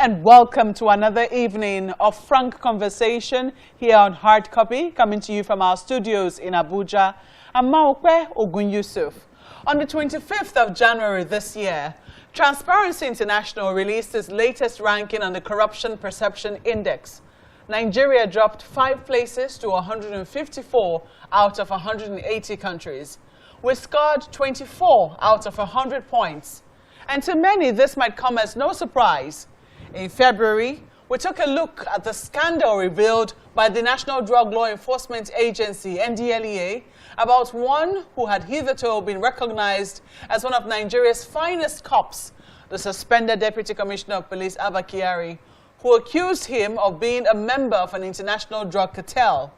and welcome to another evening of frank conversation here on Hard Copy, coming to you from our studios in Abuja. I'm Maokwe Ogun Yusuf. On the 25th of January this year, Transparency International released its latest ranking on the Corruption Perception Index. Nigeria dropped 5 places to 154 out of 180 countries. We scored 24 out of 100 points. And to many, this might come as no surprise. In February, we took a look at the scandal revealed by the National Drug Law Enforcement Agency, NDLEA, about one who had hitherto been recognized as one of Nigeria's finest cops, the suspended Deputy Commissioner of Police, Abba Kyari, who accused him of being a member of an international drug cartel.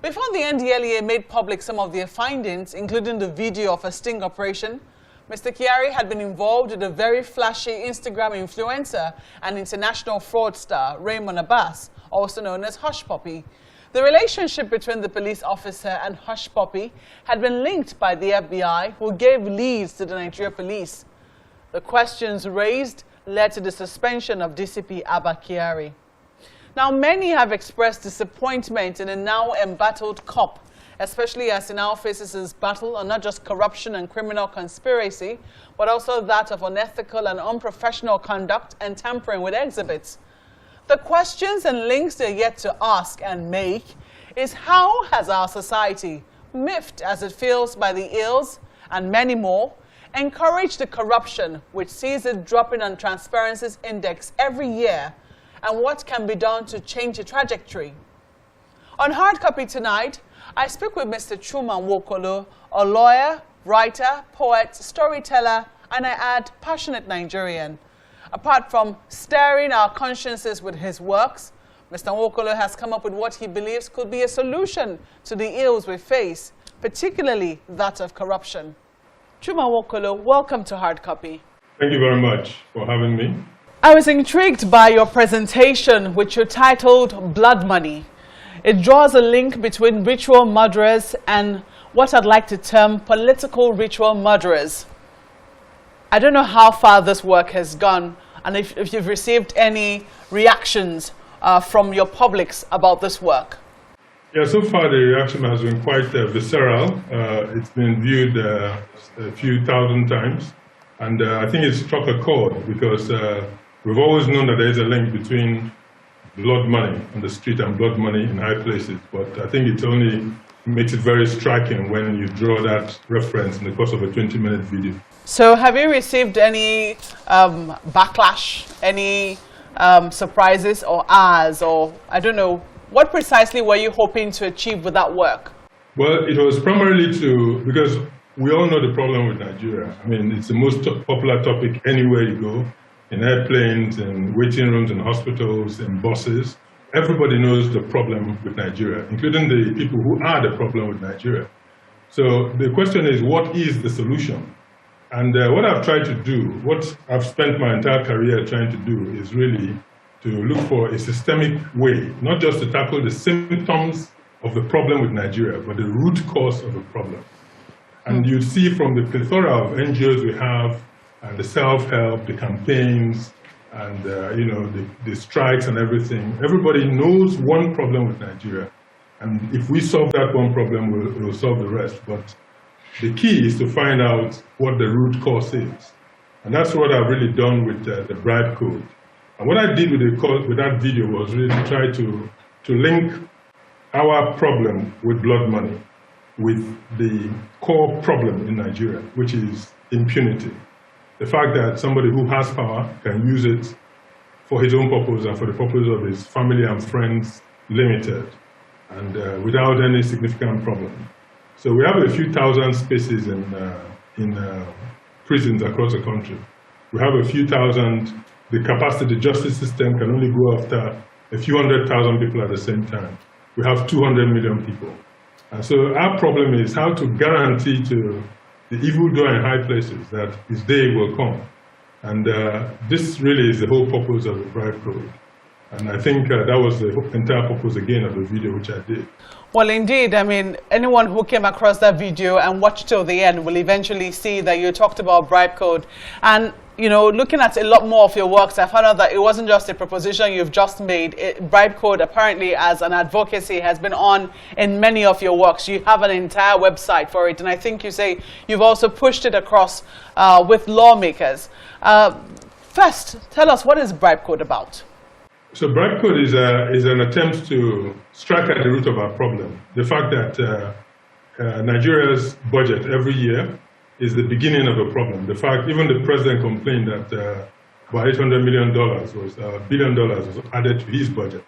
Before the NDLEA made public some of their findings, including the video of a sting operation, Mr. Kyari had been involved with a very flashy Instagram influencer and international fraudster, Raymond Abbas, also known as Hush Puppy. The relationship between the police officer and Hush Puppy had been linked by the FBI, who gave leads to the Nigeria police. The questions raised led to the suspension of DCP Abba Kyari. Now, many have expressed disappointment in a now embattled cop, especially as he now faces his battle on not just corruption and criminal conspiracy, but also that of unethical and unprofessional conduct and tampering with exhibits. The questions and links they're yet to ask and make is, how has our society, miffed as it feels by the ills and many more, encouraged the corruption which sees it dropping on Transparency's index every year, and what can be done to change the trajectory? On Hard Copy tonight, I speak with Mr. Chuma Nwokolo, a lawyer, writer, poet, storyteller, and I add, passionate Nigerian. Apart from stirring our consciences with his works, Mr. Nwokolo has come up with what he believes could be a solution to the ills we face, particularly that of corruption. Chuma Nwokolo, welcome to Hard Copy. Thank you very much for having me. I was intrigued by your presentation, which you titled Blood Money. It draws a link between ritual murderers and what I'd like to term political ritual murderers. I don't know how far this work has gone, and if you've received any reactions from your publics about this work. Yeah, so far the reaction has been quite visceral. It's been viewed a few thousand times, and I think it's struck a chord because we've always known that there is a link between blood money on the street and blood money in high places, but I think it only makes it very striking when you draw that reference in the course of a 20-minute video. So have you received any backlash, any surprises or ahs, or I don't know, what precisely were you hoping to achieve with that work? Well, it was primarily because we all know the problem with Nigeria. I mean, it's the most popular topic anywhere you go. In airplanes, in waiting rooms, in hospitals, in buses. Everybody knows the problem with Nigeria, including the people who are the problem with Nigeria. So the question is, what is the solution? And what I've tried to do, what I've spent my entire career trying to do, is really to look for a systemic way, not just to tackle the symptoms of the problem with Nigeria, but the root cause of the problem. And you see from the plethora of NGOs we have, and the self-help, the campaigns, and the strikes and everything. Everybody knows one problem with Nigeria. And if we solve that one problem, we'll solve the rest. But the key is to find out what the root cause is. And that's what I've really done with the Bribe Code. And what I did with that video was really to try to link our problem with blood money with the core problem in Nigeria, which is impunity. The fact that somebody who has power can use it for his own purpose and for the purpose of his family and friends limited, and without any significant problem. So we have a few thousand spaces in prisons across the country. We have a few thousand. The capacity, the justice system can only go after a few 100,000 people at the same time. We have 200 million people. And so our problem is how to guarantee to the evildoer in high places that his day will come. And this really is the whole purpose of the Bribe Code. And I think that was the entire purpose, again, of the video which I did. Well, indeed, I mean, anyone who came across that video and watched till the end will eventually see that you talked about Bribe Code. And you know, looking at a lot more of your works, I found out that it wasn't just a proposition you've just made. Bribe Code, apparently, as an advocacy, has been on in many of your works. You have an entire website for it, and I think you say you've also pushed it across with lawmakers. First, tell us, what is Bribe Code about? So Bribe Code is an attempt to strike at the root of our problem. The fact that Nigeria's budget every year is the beginning of a problem. The fact, even the president complained that about $800 million was $1 billion was added to his budget.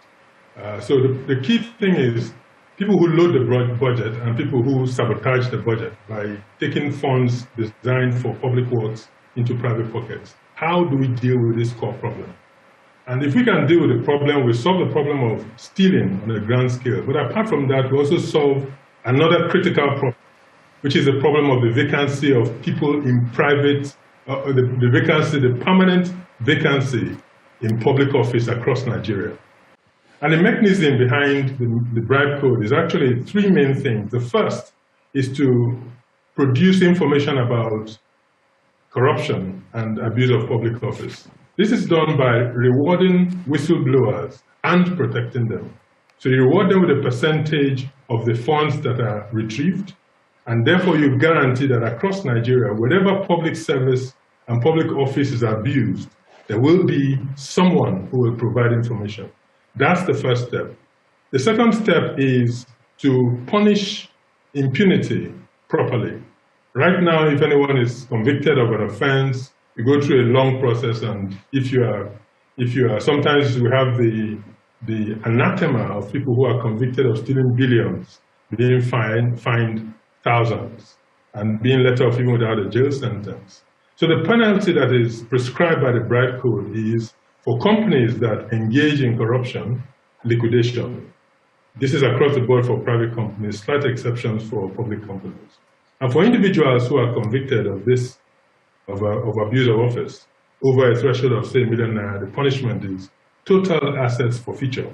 So the key thing is people who load the budget and people who sabotage the budget by taking funds designed for public works into private pockets. How do we deal with this core problem? And if we can deal with the problem, we solve the problem of stealing on a grand scale. But apart from that, we also solve another critical problem, which is the problem of the vacancy of people in private, the permanent vacancy in public office across Nigeria. And the mechanism behind the Bribe Code is actually three main things. The first is to produce information about corruption and abuse of public office. This is done by rewarding whistleblowers and protecting them. So you reward them with a percentage of the funds that are retrieved, and therefore you guarantee that across Nigeria, wherever public service and public office is abused, there will be someone who will provide information. That's the first step. The second step is to punish impunity properly. Right now, if anyone is convicted of an offense, you go through a long process, and if you are, sometimes we have the anathema of people who are convicted of stealing billions, being fined thousands, and being let off even without a jail sentence. So the penalty that is prescribed by the Bribe Code is for companies that engage in corruption, liquidation. This is across the board for private companies, slight exceptions for public companies. And for individuals who are convicted of this, of abuse of office, over a threshold of, say, $1 million, the punishment is total assets forfeiture.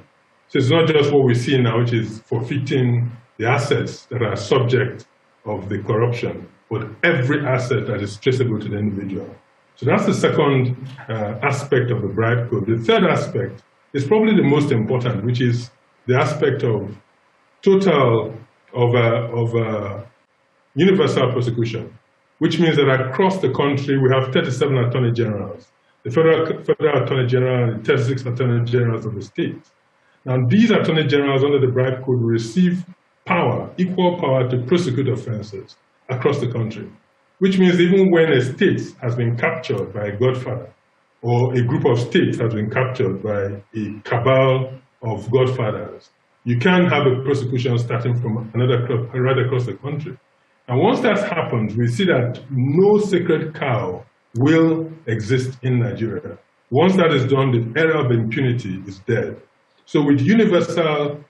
So it's not just what we see now, which is forfeiting the assets that are subject of the corruption, but every asset that is traceable to the individual. So that's the second aspect of the Bribe Code. The third aspect is probably the most important, which is the aspect of universal prosecution, which means that across the country we have 37 attorney generals, the federal attorney general and 36 attorney generals of the state. Now these attorney generals under the Bribe Code will receive power, equal power to prosecute offenses across the country, which means even when a state has been captured by a godfather, or a group of states has been captured by a cabal of godfathers, you can have a prosecution starting from another club right across the country. And once that happens, we see that no sacred cow will exist in Nigeria. Once that is done, the era of impunity is dead. So with universal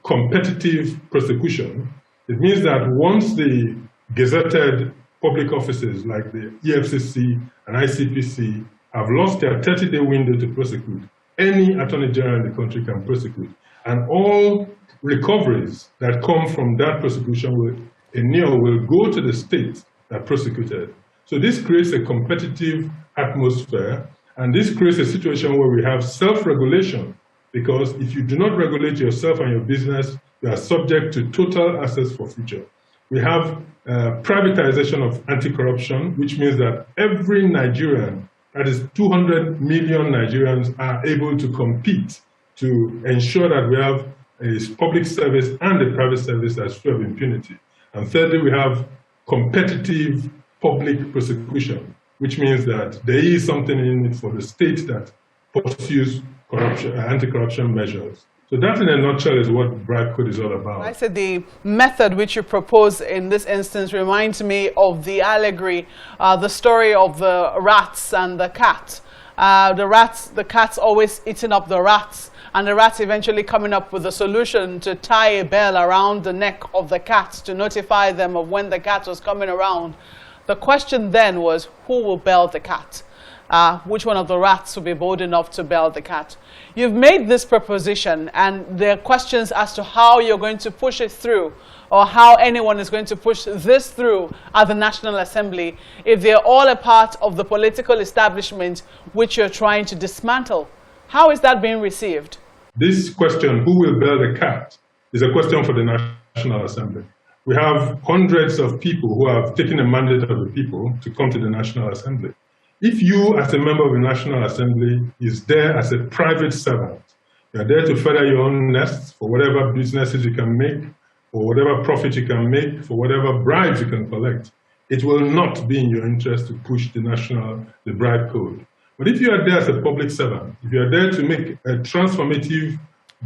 competitive prosecution, it means that once the gazetted public offices like the EFCC and ICPC have lost their 30-day window to prosecute, any attorney general in the country can prosecute. And all recoveries that come from that prosecution will go to the state that prosecuted. So this creates a competitive atmosphere, and this creates a situation where we have self-regulation, because if you do not regulate yourself and your business, you are subject to total assets forfeiture. We have privatization of anti-corruption, which means that every Nigerian, that is 200 million Nigerians, are able to compete to ensure that we have a public service and a private service that's free of impunity. And thirdly, we have competitive public prosecution, which means that there is something in it for the state that pursues corruption, anti-corruption measures. So that in a nutshell is what Bribe Code is all about. I said the method which you propose in this instance reminds me of the allegory, the story of the rats and the cat. The cat's always eating up the rats, and the rats eventually coming up with a solution to tie a bell around the neck of the cat to notify them of when the cat was coming around. The question then was, who will bell the cat? which one of the rats will be bold enough to bell the cat. You've made this proposition, and there are questions as to how you're going to push it through, or how anyone is going to push this through at the National Assembly if they're all a part of the political establishment which you're trying to dismantle. How is that being received? This question, who will bear the cat, is a question for the National Assembly. We have hundreds of people who have taken a mandate of the people to come to the National Assembly. If you, as a member of the National Assembly, is there as a private servant, you are there to feather your own nests for whatever businesses you can make, for whatever profit you can make, for whatever bribes you can collect, it will not be in your interest to push the Bribe Code. But if you are there as a public servant, if you are there to make a transformative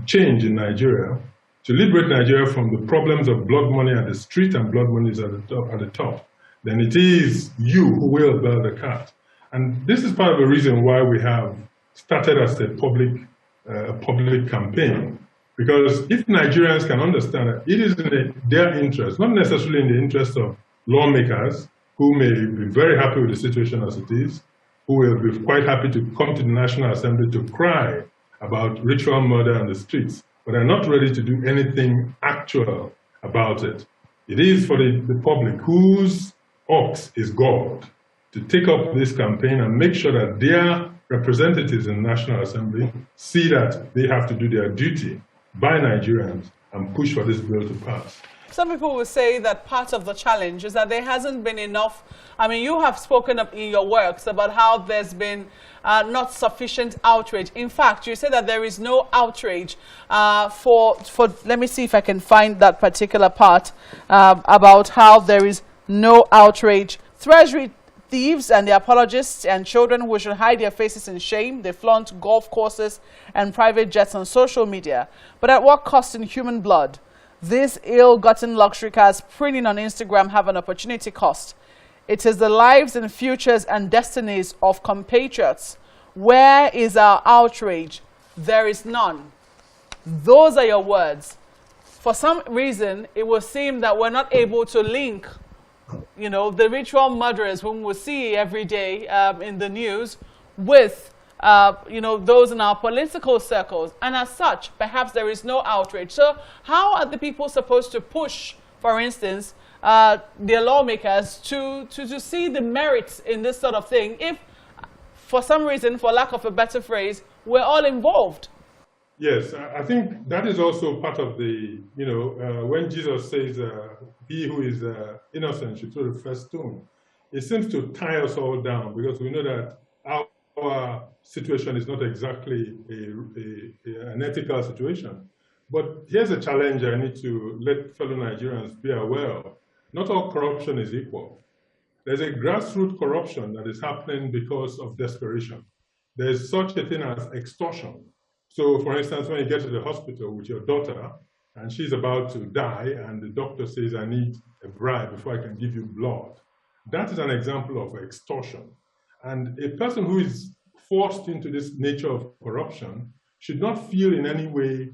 change in Nigeria, to liberate Nigeria from the problems of blood money at the street and blood money is at the top, then it is you who will bear the cat. And this is part of the reason why we have started as a public campaign. Because if Nigerians can understand that it is in their interest, not necessarily in the interest of lawmakers who may be very happy with the situation as it is, who will be quite happy to come to the National Assembly to cry about ritual murder on the streets, but are not ready to do anything actual about it. It is for the public whose ox is God to take up this campaign and make sure that their representatives in the National Assembly see that they have to do their duty by Nigerians and push for this bill to pass. Some people will say that part of the challenge is that there hasn't been enough. I mean, you have spoken in your works about how there's been not sufficient outrage. In fact, you say that there is no outrage let me see if I can find that particular part about how there is no outrage. Treasury thieves and the apologists and children who should hide their faces in shame. They flaunt golf courses and private jets on social media. But at what cost in human blood? These ill-gotten luxury cars printing on Instagram have an opportunity cost. It is the lives and futures and destinies of compatriots. Where is our outrage? There is none. Those are your words. For some reason, it will seem that we're not able to link the ritual murderers whom we see every day in the news with, those in our political circles. And as such, perhaps there is no outrage. So how are the people supposed to push, for instance, their lawmakers to see the merits in this sort of thing if, for some reason, for lack of a better phrase, we're all involved? Yes, I think that is also part of the, when Jesus says, he who is innocent should throw the first stone, it seems to tie us all down because we know that our situation is not exactly an ethical situation. But here's a challenge I need to let fellow Nigerians be aware of. Not all corruption is equal. There's a grassroots corruption that is happening because of desperation. There's such a thing as extortion. So, for instance, when you get to the hospital with your daughter and she's about to die and the doctor says, I need a bribe before I can give you blood, that is an example of extortion. And a person who is forced into this nature of corruption should not feel in any way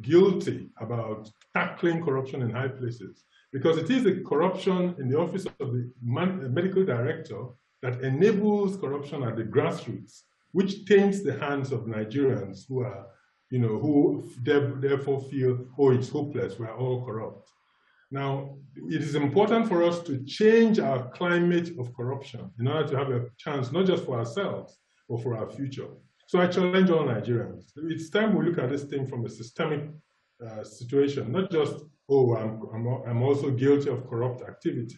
guilty about tackling corruption in high places, because it is the corruption in the office of the medical director that enables corruption at the grassroots, which taints the hands of Nigerians who are, who therefore feel, oh, it's hopeless, we're all corrupt. Now, it is important for us to change our climate of corruption in order to have a chance, not just for ourselves, but for our future. So I challenge all Nigerians. It's time we look at this thing from a systemic situation, not just, oh, I'm also guilty of corrupt activity.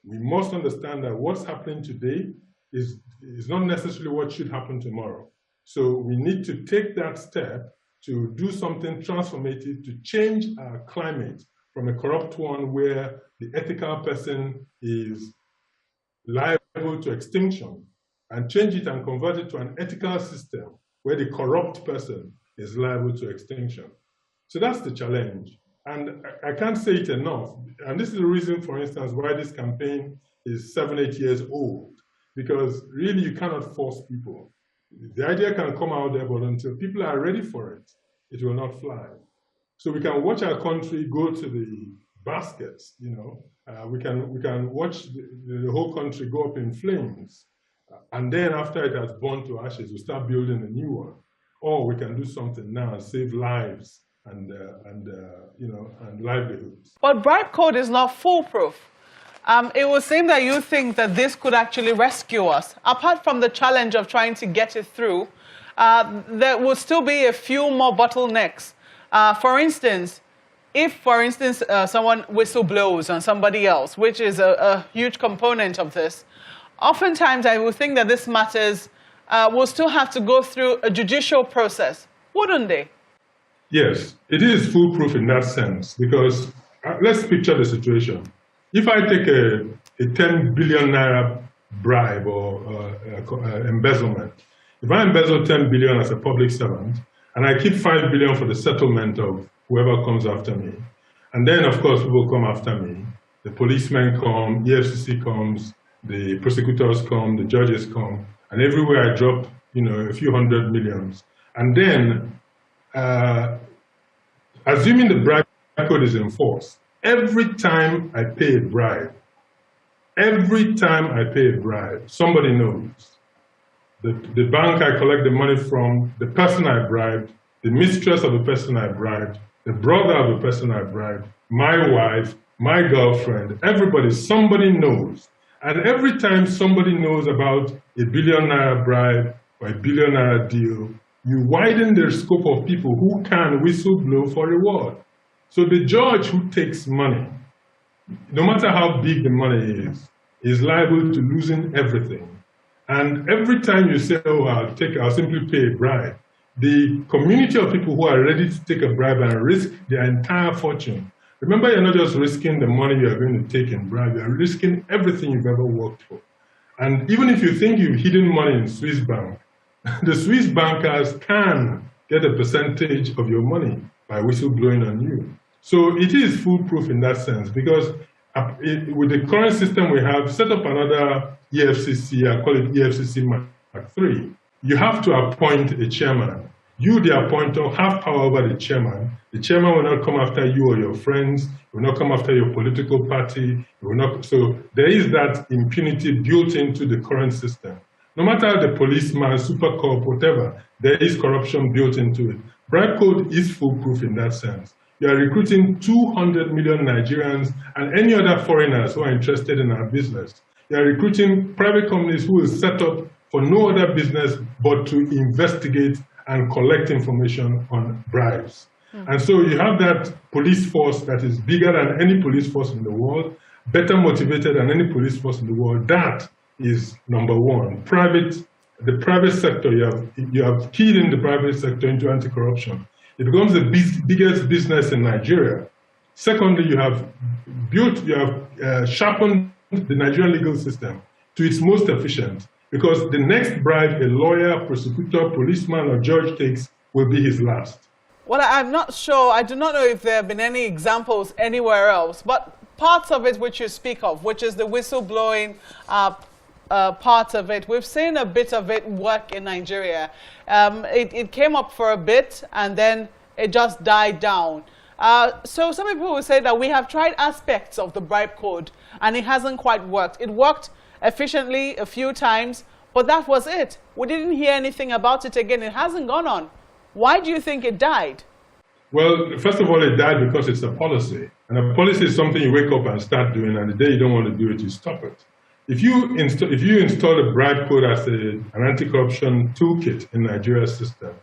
We must understand that what's happening today is not necessarily what should happen tomorrow. So we need to take that step to do something transformative to change our climate from a corrupt one where the ethical person is liable to extinction, and change it and convert it to an ethical system where the corrupt person is liable to extinction. So that's the challenge. And I can't say it enough. And this is the reason, for instance, why this campaign is 7-8 years old, because really you cannot force people. The idea can come out there, but until people are ready for it, it will not fly. So we can watch our country go to the baskets, we can watch the whole country go up in flames. And then after it has burned to ashes, we start building a new one. Or we can do something now and save lives and livelihoods. But Bribe Code is not foolproof. It would seem that you think that this could actually rescue us. Apart from the challenge of trying to get it through, there will still be a few more bottlenecks. For instance, if, someone whistleblows on somebody else, which is a huge component of this, oftentimes I would think that this matters will still have to go through a judicial process, wouldn't they? Yes, it is foolproof in that sense, because let's picture the situation. If I take a 10 billion naira bribe or embezzlement, if I embezzle 10 billion as a public servant, and I keep 5 billion for the settlement of whoever comes after me, and then of course people come after me, the policemen come, EFCC comes, the prosecutors come, the judges come, and everywhere I drop, a few hundred millions. And then, assuming the bribe code is enforced, every time I pay a bribe, somebody knows. The bank I collect the money from, the person I bribed, the mistress of the person I bribed, the brother of the person I bribed, my wife, my girlfriend, somebody knows. And every time somebody knows about a $1 billion bribe or a $1 billion deal, you widen the scope of people who can whistleblow for reward. So the judge who takes money, no matter how big the money is liable to losing everything. And every time you say, oh, I'll simply pay a bribe, the community of people who are ready to take a bribe and risk their entire fortune. Remember, you're not just risking the money you're going to take in bribe, you're risking everything you've ever worked for. And even if you think you've hidden money in Swiss bank, the Swiss bankers can get a percentage of your money by whistleblowing on you. So it is foolproof in that sense, because with the current system we have, set up another EFCC, I call it EFCC Mark III. You have to appoint a chairman. You, the appointer, have power over the chairman. The chairman will not come after you or your friends. He will not come after your political party. He will not. So there is that impunity built into the current system. No matter the policeman, super cop, whatever, there is corruption built into it. Bribe Code is foolproof in that sense. You are recruiting 200 million Nigerians and any other foreigners who are interested in our business. You are recruiting private companies who will set up for no other business but to investigate and collect information on bribes. And so you have that police force that is bigger than any police force in the world, better motivated than any police force in the world. That is number one. The private sector, you have keyed in the private sector into anti-corruption. It becomes the biggest business in Nigeria. Secondly, you have sharpened the Nigerian legal system to its most efficient, because the next bribe a lawyer, prosecutor, policeman, or judge takes will be his last. Well, I'm not sure. I do not know if there have been any examples anywhere else, but parts of it which you speak of, which is the whistleblowing part of it, we've seen a bit of it work in Nigeria. It came up for a bit and then it just died down. So some people will say that we have tried aspects of the Bribe Code and it hasn't quite worked. It worked efficiently a few times, but that was it. We didn't hear anything about it again. It hasn't gone on. Why do you think it died? Well, first of all, it died because it's a policy. And a policy is something you wake up and start doing, and the day you don't want to do it, you stop it. If you install a Bribe Code as an anti-corruption toolkit in Nigeria's system,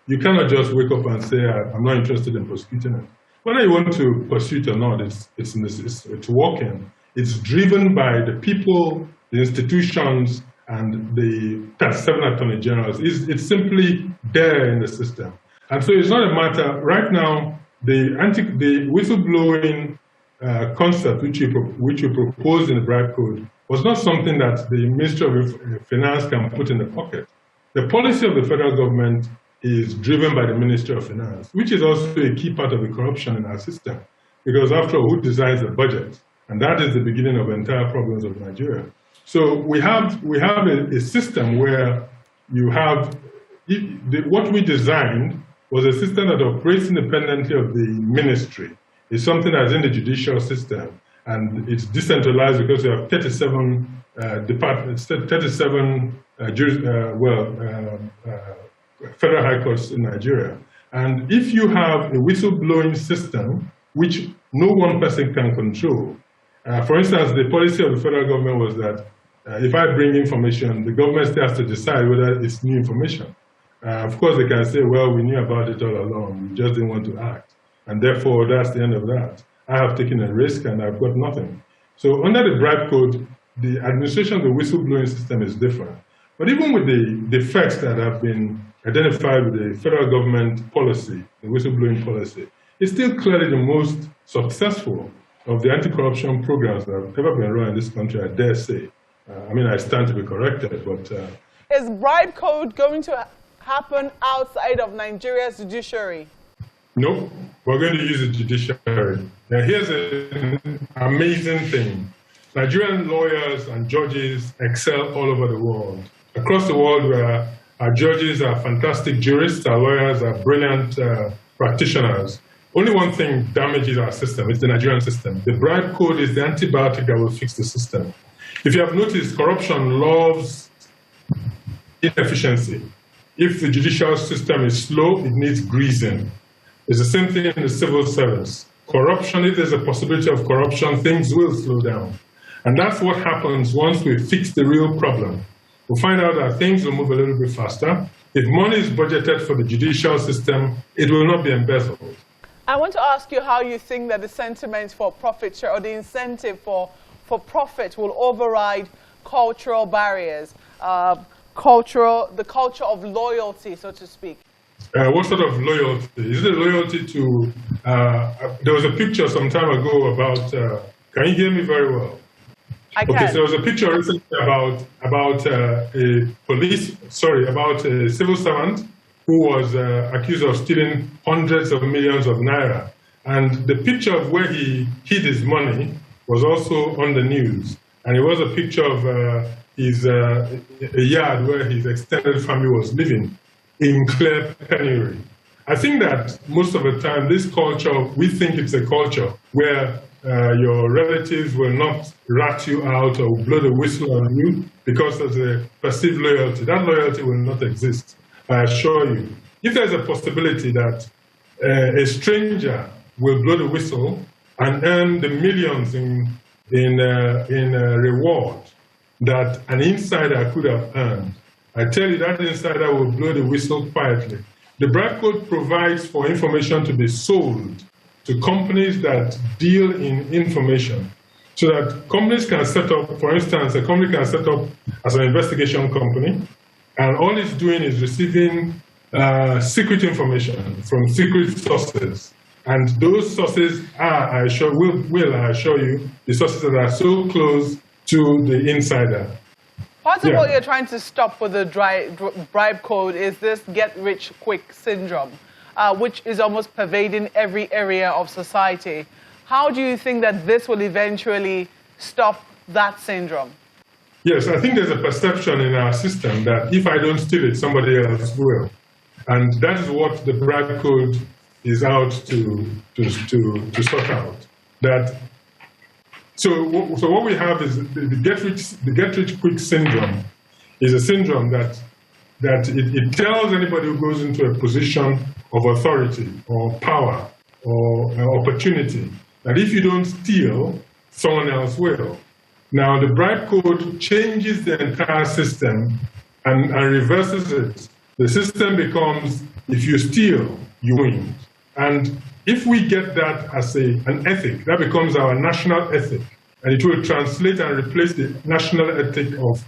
you cannot just wake up and say, I'm not interested in prosecuting it. Whether you want to pursue it or not, it's working. It's driven by the people, the institutions, and the 7 attorney generals. It's simply there in the system. And so it's not a matter, right now, the whistleblowing concept which you proposed in the Bribe Code was not something that the Ministry of Finance can put in the pocket. The policy of the federal government is driven by the Ministry of Finance, which is also a key part of the corruption in our system. Because after all, who designs the budget? And that is the beginning of the entire problems of Nigeria. So we have a system where you have, what we designed was a system that operates independently of the ministry. It's something that's in the judicial system. And it's decentralized because you have 37 departments, 37 federal high courts in Nigeria. And if you have a whistleblowing system, which no one person can control, for instance, the policy of the federal government was that if I bring information, the government still has to decide whether it's new information. Of course, they can say, well, we knew about it all along, we just didn't want to act. And therefore, that's the end of that. I have taken a risk and I've got nothing. So under the Bribe Code, the administration of the whistleblowing system is different. But even with the defects that have been identified with the federal government policy, the whistleblowing policy, it's still clearly the most successful of the anti-corruption programs that have ever been run in this country, I dare say. I mean, I stand to be corrected, but... Is Bribe Code going to happen outside of Nigeria's judiciary? No, we're going to use the judiciary. Now, here's an amazing thing. Nigerian lawyers and judges excel all over the world. Across the world, where our judges are fantastic jurists, our lawyers are brilliant practitioners. Only one thing damages our system, it's the Nigerian system. The Bribe Code is the antibiotic that will fix the system. If you have noticed, corruption loves inefficiency. If the judicial system is slow, it needs greasing. It's the same thing in the civil service. Corruption, if there's a possibility of corruption, things will slow down. And that's what happens once we fix the real problem. We'll find out that things will move a little bit faster. If money is budgeted for the judicial system, it will not be embezzled. I want to ask you how you think that the sentiment for profit share or the incentive for profit will override cultural barriers, the culture of loyalty, so to speak. What sort of loyalty? Is it loyalty to, there was a picture some time ago about, can you hear me very well? I can. Okay, so there was a picture recently about a civil servant who was accused of stealing hundreds of millions of naira. And the picture of where he hid his money was also on the news. And it was a picture of a yard where his extended family was living in clear penury. I think that most of the time, this culture, we think it's a culture where your relatives will not rat you out or blow the whistle on you because there's a perceived loyalty. That loyalty will not exist, I assure you. If there's a possibility that a stranger will blow the whistle and earn the millions in reward that an insider could have earned, I tell you that insider will blow the whistle quietly. The Bribe Code provides for information to be sold to companies that deal in information, so that companies can set up, for instance, a company can set up as an investigation company, and all it's doing is receiving secret information from secret sources. And those sources are, I assure you, the sources that are so close to the insider. Part of what you're trying to stop with the Bribe Code is this get-rich-quick syndrome, which is almost pervading every area of society. How do you think that this will eventually stop that syndrome? Yes, I think there's a perception in our system that if I don't steal it, somebody else will. And that is what the Bribe Code is out to sort out. So what we have is the get-rich-quick syndrome is a syndrome that it tells anybody who goes into a position of authority or power or opportunity that if you don't steal, someone else will. Now, the Bribe Code changes the entire system and reverses it. The system becomes, if you steal, you win. And if we get that as an ethic, that becomes our national ethic. And it will translate and replace the national ethic of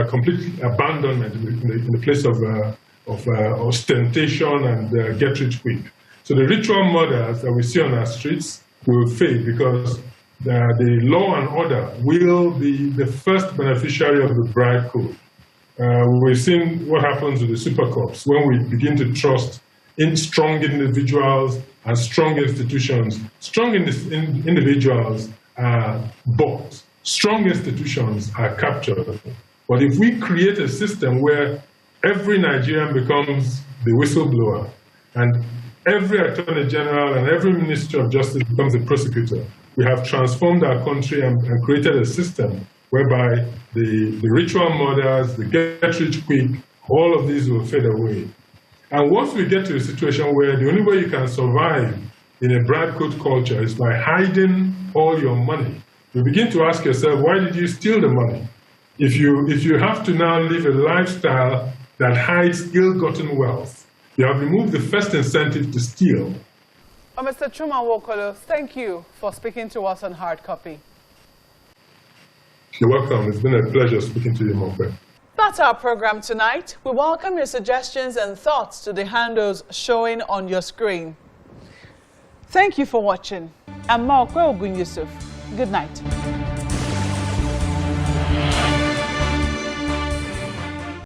complete abandonment in the place of ostentation and get-rich-quick. So the ritual murders that we see on our streets will fade because the law and order will be the first beneficiary of the Bribe Code. We've seen what happens with the super cops when we begin to trust in strong individuals and strong institutions. Strong individuals are bought. Strong institutions are captured. But if we create a system where every Nigerian becomes the whistleblower and every Attorney General and every Minister of Justice becomes a prosecutor, we have transformed our country and created a system whereby the ritual murders, the get rich quick, all of these will fade away. And once we get to a situation where the only way you can survive in a bribe code culture is by hiding all your money, you begin to ask yourself, why did you steal the money? If you have to now live a lifestyle that hides ill-gotten wealth, you have removed the first incentive to steal. Oh, Mr. Chuma Nwokolo, thank you for speaking to us on Hard Copy. You're welcome. It's been a pleasure speaking to you, Mokwe. That's our program tonight. We welcome your suggestions and thoughts to the handles showing on your screen. Thank you for watching. I'm Mokwe Ogun Yusuf. Good night.